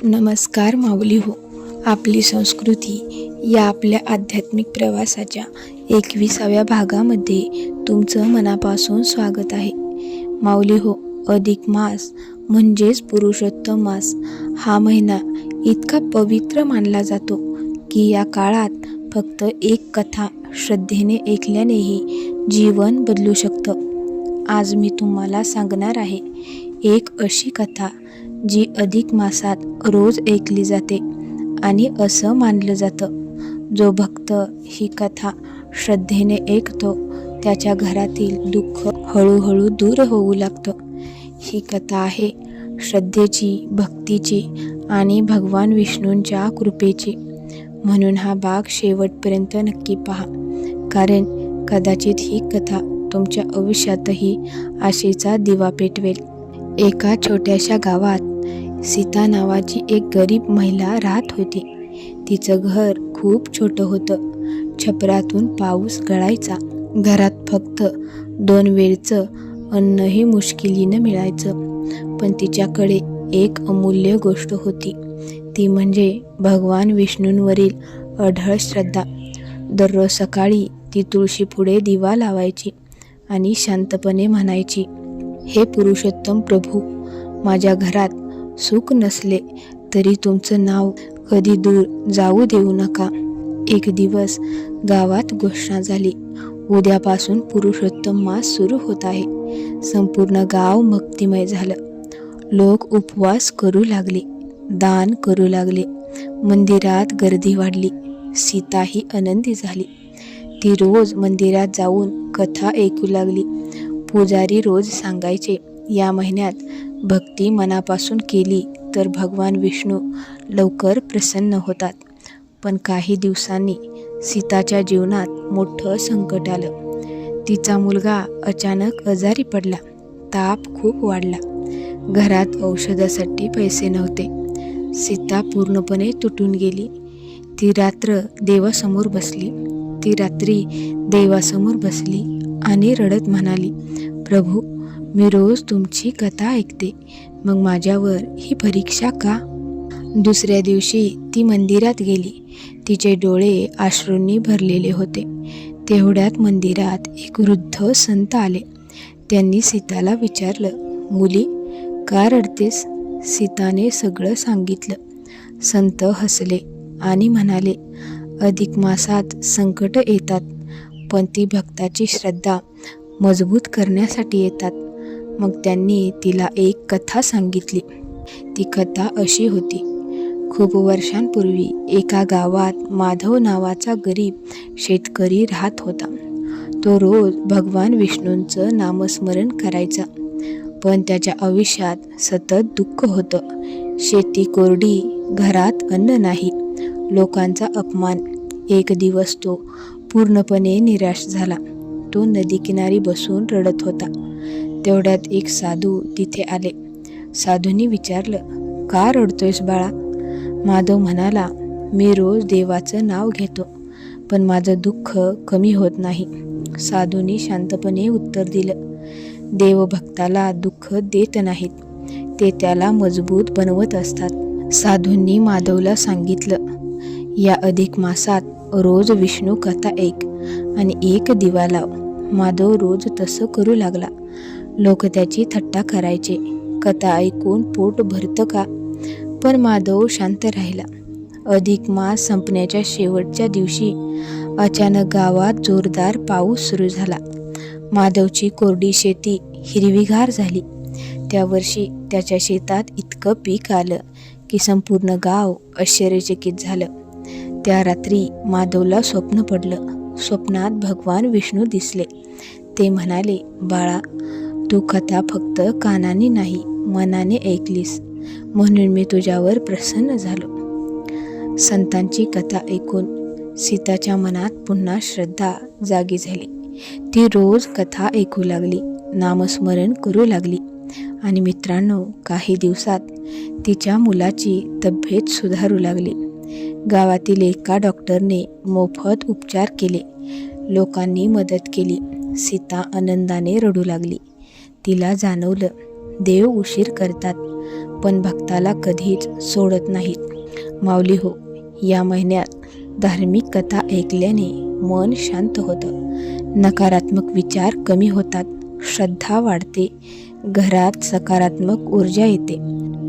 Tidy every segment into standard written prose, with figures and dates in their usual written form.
नमस्कार माऊली हो. आपली संस्कृती या आपल्या आध्यात्मिक प्रवासाच्या 21व्या भागामध्ये तुमचं मनापासून स्वागत आहे. माऊली हो, अधिक मास म्हणजेच पुरुषोत्तम मास हा महिना इतका पवित्र मानला जातो की या काळात फक्त एक कथा श्रद्धेने ऐकल्यानेही जीवन बदलू शकतं. आज मी तुम्हाला सांगणार आहे एक अशी कथा जी अधिक मासात रोज ऐकली जाते आणि असं मानलं जातं, जो भक्त ही कथा श्रद्धेने ऐकतो त्याच्या घरातील दुःख हळूहळू दूर होऊ लागतं. ही कथा आहे श्रद्धेची, भक्तीची आणि भगवान विष्णूंच्या कृपेची. म्हणून हा भाग शेवटपर्यंत नक्की पहा, कारण कदाचित ही कथा तुमच्या आयुष्यातही आशेचा दिवा पेटवेल. एका छोट्याशा गावात सीता नावाची एक गरीब महिला राहत होती. तिचं घर खूप छोटं होतं. छपरातून पाऊस गळायचा. घरात फक्त 2 वेळचं अन्नही मुश्किलीनं मिळायचं. पण तिच्याकडे एक अमूल्य गोष्ट होती, ती म्हणजे भगवान विष्णूंवरील अढळ श्रद्धा. दररोज सकाळी ती तुळशीपुढे दिवा लावायची आणि शांतपणे म्हणायची, हे पुरुषोत्तम प्रभू, माझ्या घरात सुख नसले तरी तुमचं नाव कधी दूर जाऊ देऊ नका. एक दिवस गावात घोषणा झाली, उद्यापासून पुरुषोत्तम मास सुरू होत आहे. संपूर्ण गाव भक्तिमय झालं. लोक उपवास करू लागले, दान करू लागले. मंदिरात गर्दी वाढली. सीताही आनंदी झाली. ती रोज मंदिरात जाऊन कथा ऐकू लागली. पुजारी रोज सांगायचे, या महिन्यात भक्ती मनापासून केली तर भगवान विष्णू लवकर प्रसन्न होतात. पण काही दिवसांनी सीताच्या जीवनात मोठं संकट आलं. तिचा मुलगा अचानक आजारी पडला. ताप खूप वाढला. घरात औषधासाठी पैसे नव्हते. सीता पूर्णपणे तुटून गेली. ती रात्री देवासमोर बसली आणि रडत म्हणाली, प्रभू, मी रोज तुमची कथा ऐकते, मग माझ्यावर ही परीक्षा का? दुसऱ्या दिवशी ती मंदिरात गेली. तिचे डोळे अश्रूंनी भरलेले होते. तेवढ्यात मंदिरात एक वृद्ध संत आले. त्यांनी सीताला विचारलं, मुली, का रडतेस? सीताने सगळं सांगितलं. संत हसले आणि म्हणाले, अधिक मासात संकट येतात, पण ती भक्ताची श्रद्धा मजबूत करण्यासाठी येतात. मग त्यांनी तिला एक कथा सांगितली. ती कथा अशी होती, खूप वर्षांपूर्वी एका गावात माधव नावाचा गरीब शेतकरी राहत होता. तो रोज भगवान विष्णूंचं नामस्मरण करायचा, पण त्याच्या आयुष्यात सतत दुःख होतं. शेती कोरडी, घरात अन्न नाही, लोकांचा अपमान. एक दिवस तो पूर्णपणे निराश झाला. तो नदीकिनारी बसून रडत होता. तेवढ्यात एक साधू तिथे आले. साधूंनी विचारलं, का रडतोयस बाळा? माधव म्हणाला, मी रोज देवाचं नाव घेतो, पण माझं दुःख कमी होत नाही. साधूंनी शांतपणे उत्तर दिलं, देव भक्ताला दुःख देत नाहीत, ते त्याला मजबूत बनवत असतात. साधूंनी माधवला सांगितलं, या अधिक मासात रोज विष्णू कथा ऐक आणि एक दिवा लाव. माधव रोज तसं करू लागला. लोक त्याची थट्टा करायचे, कथा ऐकून पोट भरतं का? पण माधव शांत राहिला. अधिक मास संपण्याच्या शेवटच्या दिवशी अचानक गावात जोरदार पाऊस सुरू झाला. माधवची कोरडी शेती हिरवीगार झाली. त्या वर्षी त्याच्या शेतात इतकं पीक आलं की संपूर्ण गाव आश्चर्यचकित झालं. त्या रात्री माधवला स्वप्न पडलं. स्वप्नात भगवान विष्णू दिसले. ते म्हणाले, बाळा, तू कथा फक्त कानाने नाही, मनाने ऐकलीस, म्हणून मी तुझ्यावर प्रसन्न झालो. संतांची कथा ऐकून सीताच्या मनात पुन्हा श्रद्धा जागी झाली. ती रोज कथा ऐकू लागली, नामस्मरण करू लागली. आणि मित्रांनो, काही दिवसात तिच्या मुलाची तब्येत सुधारू लागली. गावातील एका डॉक्टरने मोफत उपचार केले. लोकांनी मदत केली. सीता आनंदाने रडू लागली. तिला जाणवलं, देव उशीर करतात, पण भक्ताला कधीच सोडत नाहीत. माऊली हो, या महिन्यात धार्मिक कथा ऐकल्याने मन शांत होतं, नकारात्मक विचार कमी होतात, श्रद्धा वाढते, घरात सकारात्मक ऊर्जा येते.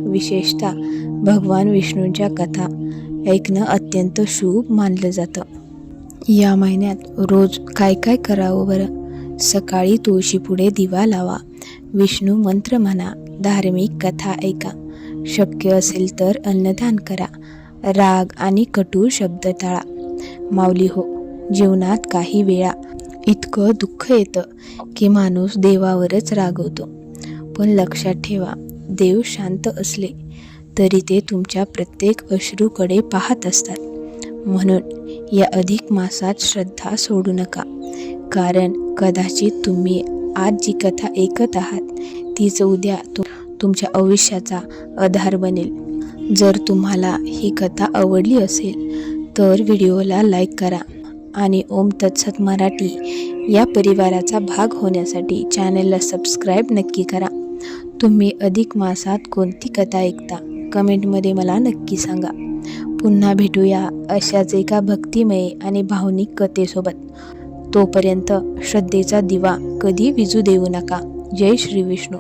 विशेषतः भगवान विष्णूंच्या कथा ऐकणं अत्यंत शुभ मानलं जातं. या महिन्यात रोज काय काय करावं बरं? सकाळी तुळशीपुढे दिवा लावा, विष्णू मंत्र म्हणा, धार्मिक कथा ऐका, शक्य असेल तर अन्नदान करा, राग आणि कटू शब्द टाळा. माऊली हो, जीवनात काही वेळा इतकं दुःख येतं की माणूस देवावरच रागवतो. पण लक्षात ठेवा, देव शांत असले तरी ते तुमच्या प्रत्येक अश्रूकडे पाहत असतात. म्हणून या अधिक मासात श्रद्धा सोडू नका, कारण कदाचित तुम्ही आज जी कथा ऐकत आहात तीच उद्या तुमच्या आयुष्याचा आधार बनेल. जर तुम्हाला ही कथा आवडली असेल तर व्हिडिओला लाईक करा आणि ओम तत्सत मराठी या परिवाराचा भाग होण्यासाठी चॅनलला सबस्क्राईब नक्की करा. तुम्ही अधिक मासात कोणती कथा ऐकता कमेंटमध्ये मला नक्की सांगा. पुन्हा भेटूया अशाच एका भक्तिमय आणि भावनिक कथेसोबत. तोपर्यंत श्रद्धेचा दिवा कधी विझू देऊ नका. जय श्री विष्णू.